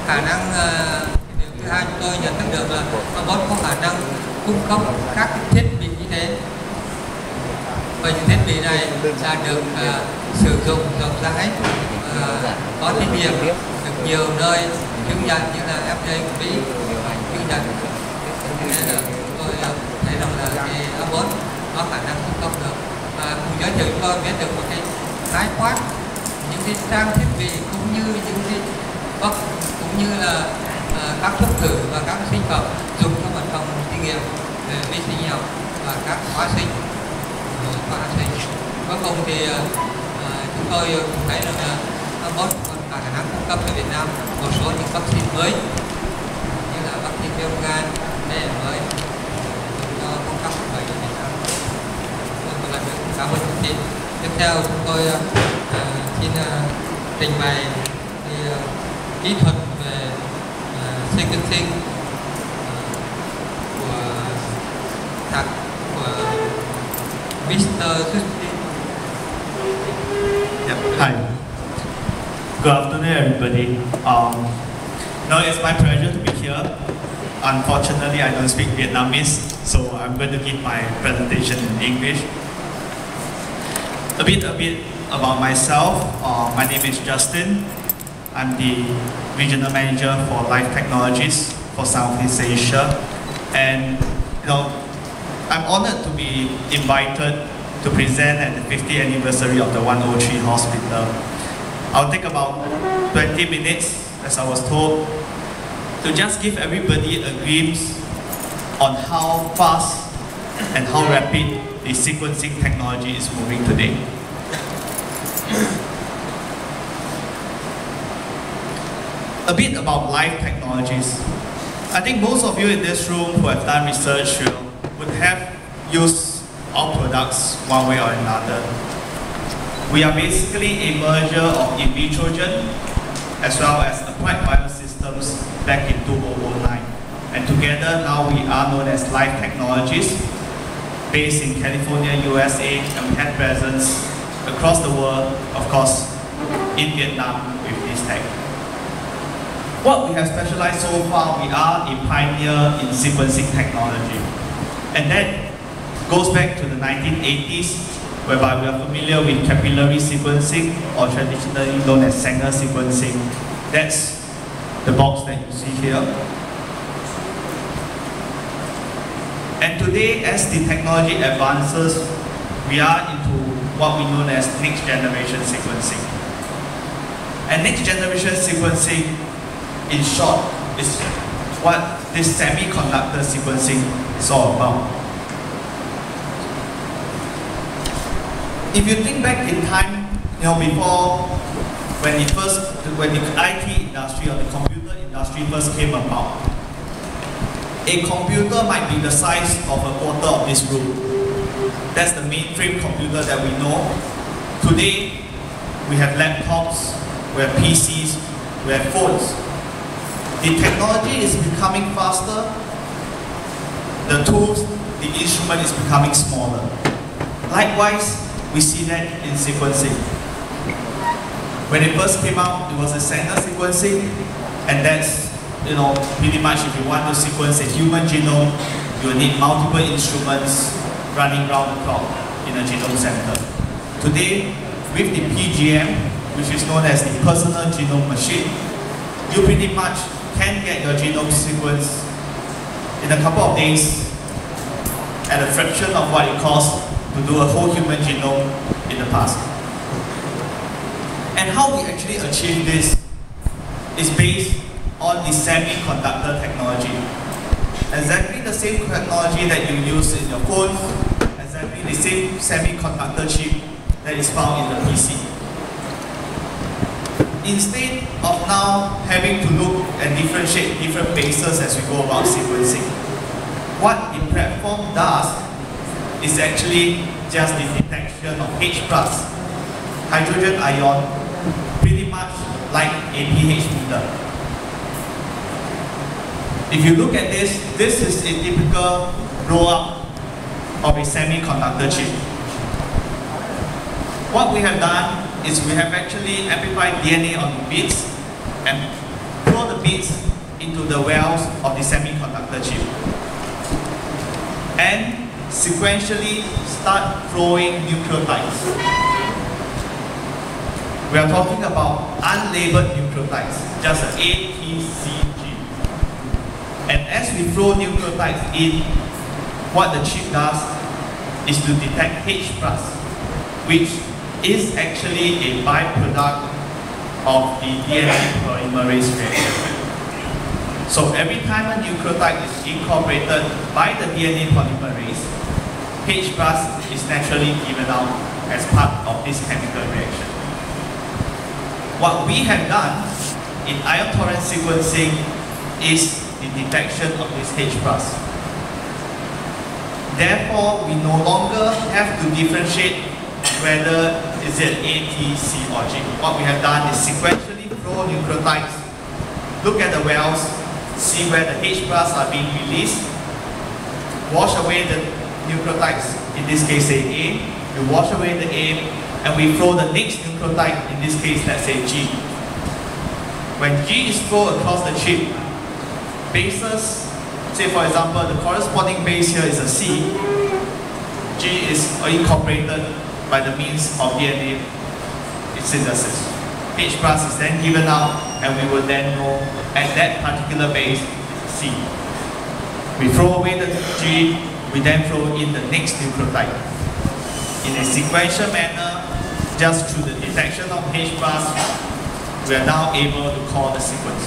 khả năng điều thứ hai chúng tôi nhận thức được là robot có khả năng cung cấp các thiết bị y tế, và những thiết bị này đã được sử dụng rộng rãi, có thí điểm được nhiều nơi chứng nhận như là FDA của Mỹ chứng nhận. Nên là tôi thấy rằng là cái robot có khả năng cung cấp được, và cùng giới thiệu chúng tôi biết được một cái khái quát những cái trang thiết bị cũng như những cái cũng như là các thuốc thử và các sinh phẩm dùng trong hoạt động thí nghiệm về vi sinh học và các hóa sinh. Cuối cùng thì chúng tôi thấy rằng là robot còn có khả năng cung cấp cho Việt Nam một số những vaccine mới như là vaccine viêm gan để mới cho cung cấp bởi cho Việt Nam. Một lần nữa cảm ơn thông tin. Tiếp theo chúng tôi xin trình bày kỹ thuật về sequencing của Mr. Sustin. Hi. Good afternoon, everybody. Now it's my pleasure to be here. Unfortunately, I don't speak Vietnamese, so I'm going to give my presentation in English. A bit about myself. My name is Justin. I'm the regional manager for Life Technologies for Southeast Asia, and I'm honored to be invited to present at the 50th anniversary of the 103 Hospital. I'll take about 20 minutes, as I was told, to just give everybody a glimpse on how fast and how rapid the sequencing technology is moving today. A bit about Life Technologies. I think most of you in this room who have done research would have used our products one way or another. We are basically a merger of Invitrogen as well as Applied Biosystems back in 2009. And together now we are known as Life Technologies, based in California, USA, and we have presence across the world, of course, in Vietnam with this tech. What we have specialized so far, we are a pioneer in sequencing technology. And that goes back to the 1980s, whereby we are familiar with capillary sequencing, or traditionally known as Sanger sequencing. That's the box that you see here. And today, as the technology advances, we are into what we know as next generation sequencing. And next generation sequencing, in short, is what this semiconductor sequencing is all about. If you think back in time, before when the IT industry or the computer industry first came about, a computer might be the size of a quarter of this room. That's the mainframe computer that we know. Today, we have laptops, we have PCs, we have phones. The technology is becoming faster. The tools, the instrument is becoming smaller. Likewise, we see that in sequencing. When it first came out, it was a Sanger sequencing, and that's, pretty much if you want to sequence a human genome, you will need multiple instruments running round the clock in a genome center. Today, with the PGM, which is known as the Personal Genome Machine, you pretty much can get your genome sequenced in a couple of days at a fraction of what it costs to do a whole human genome in the past. And how we actually achieve this is based on the semiconductor technology. Exactly the same technology that you use in your phone, exactly the same semiconductor chip that is found in the PC. Instead of now having to look and differentiate different bases as we go about sequencing, what the platform does is actually just the detection of H+, hydrogen ion, pretty much like a pH meter. If you look at this, this is a typical blow-up of a semiconductor chip. What we have done is we have actually amplified DNA on the bits and put throw the bits into the wells of the semiconductor chip and sequentially start throwing nucleotides. We are talking about unlabeled nucleotides, just an A, T, C, G. And as we throw nucleotides in, what the chip does is to detect H+, which is actually a byproduct of the DNA polymerase reaction. So every time a nucleotide is incorporated by the DNA polymerase, H+ is naturally given out as part of this chemical reaction. What we have done in ion torrent sequencing is the detection of this H+. Therefore, we no longer have to differentiate whether is it A, T, C, or G. What we have done is sequentially throw nucleotides, look at the wells, see where the H+ are being released, wash away the nucleotides, in this case say A, we wash away the A, and we throw the next nucleotide, in this case let's say G. When G is thrown across the chip, bases, say for example the corresponding base here is a C, G is incorporated by the means of DNA synthesis. H+ is then given out, and we will then know at that particular base C. We throw away the G, we then throw in the next nucleotide. In a sequential manner, just through the detection of H+, we are now able to call the sequence.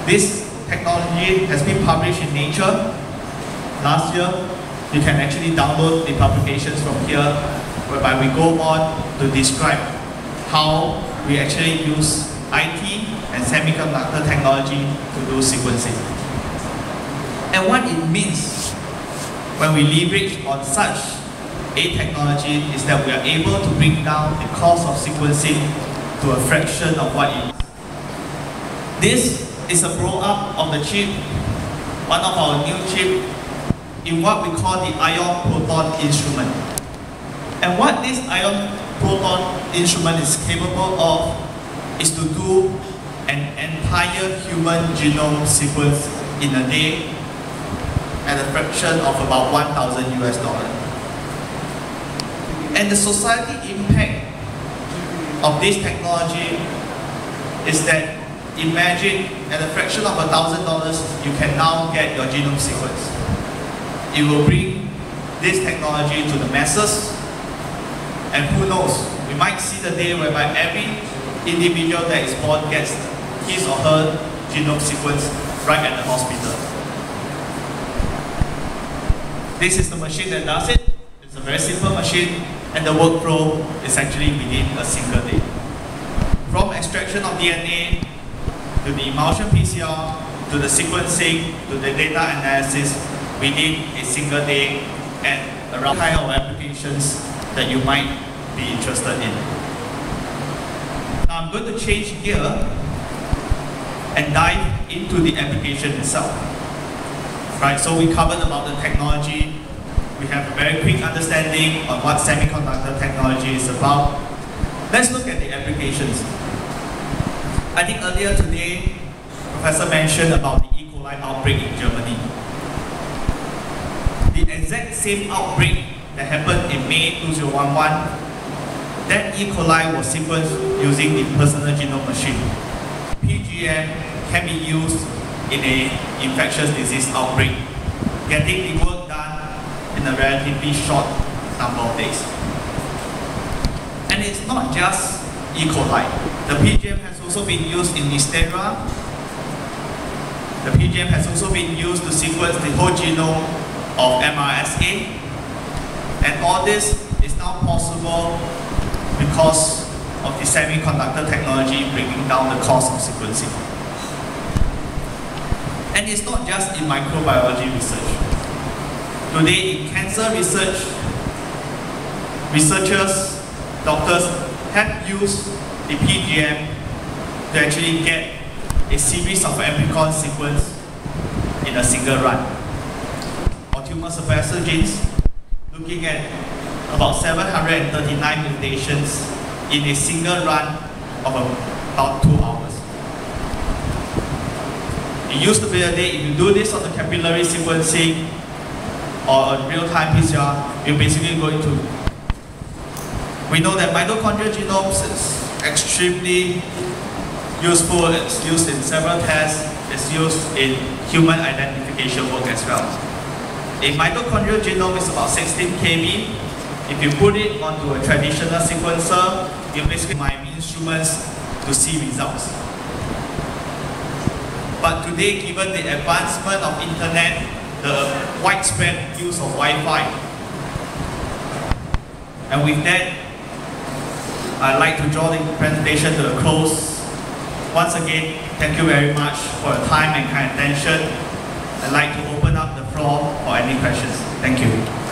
This technology has been published in Nature last year. You can actually download the publications from here, whereby we go on to describe how we actually use IT and semiconductor technology to do sequencing. And what it means when we leverage on such a technology is that we are able to bring down the cost of sequencing to a fraction of what it is. This is a blow-up of the chip, one of our new chip, in what we call the ion proton instrument. And what this ion proton instrument is capable of is to do an entire human genome sequence in a day at a fraction of about $1,000 US. And the society impact of this technology is that, imagine at a fraction of $1,000 you can now get your genome sequence. It will bring this technology to the masses, and who knows, we might see the day whereby every individual that is born gets his or her genome sequence right at the hospital. This is the machine that does it. It's a very simple machine, and the workflow is actually within a single day. From extraction of DNA, to the emulsion PCR, to the sequencing, to the data analysis, within a single day, and around kind of applications that you might be interested in. Now I'm going to change gear and dive into the application itself. Right, so we covered about the technology. We have a very quick understanding of what semiconductor technology is about. Let's look at the applications. I think earlier today, Professor mentioned about the E. coli outbreak in Germany. The exact same outbreak that happened in May 2011, that E. coli was sequenced using the personal genome machine. PGM can be used in an infectious disease outbreak, getting the work done in a relatively short number of days. And it's not just E. coli. The PGM has also been used in Listeria. The PGM has also been used to sequence the whole genome of MRSA. And all this is now possible because of the semiconductor technology bringing down the cost of sequencing. And it's not just in microbiology research. Today in cancer research, researchers, doctors have used the PGM to actually get a series of amplicon sequence in a single run. Or tumor suppressor genes, looking at about 739 mutations in a single run of about 2 It used to be a day, if you do this on the capillary sequencing or a real-time PCR, you're basically going to... We know that mitochondrial genomes is extremely useful. It's used in several tests. It's used in human identification work as well. A mitochondrial genome is about 16 kb. If you put it onto a traditional sequencer, you basically might be instruments to see results. But today, given the advancement of internet, the widespread use of Wi-Fi, and with that, I'd like to draw the presentation to a close. Once again, thank you very much for your time and kind attention. I'd like to open up the floor for any questions. Thank you.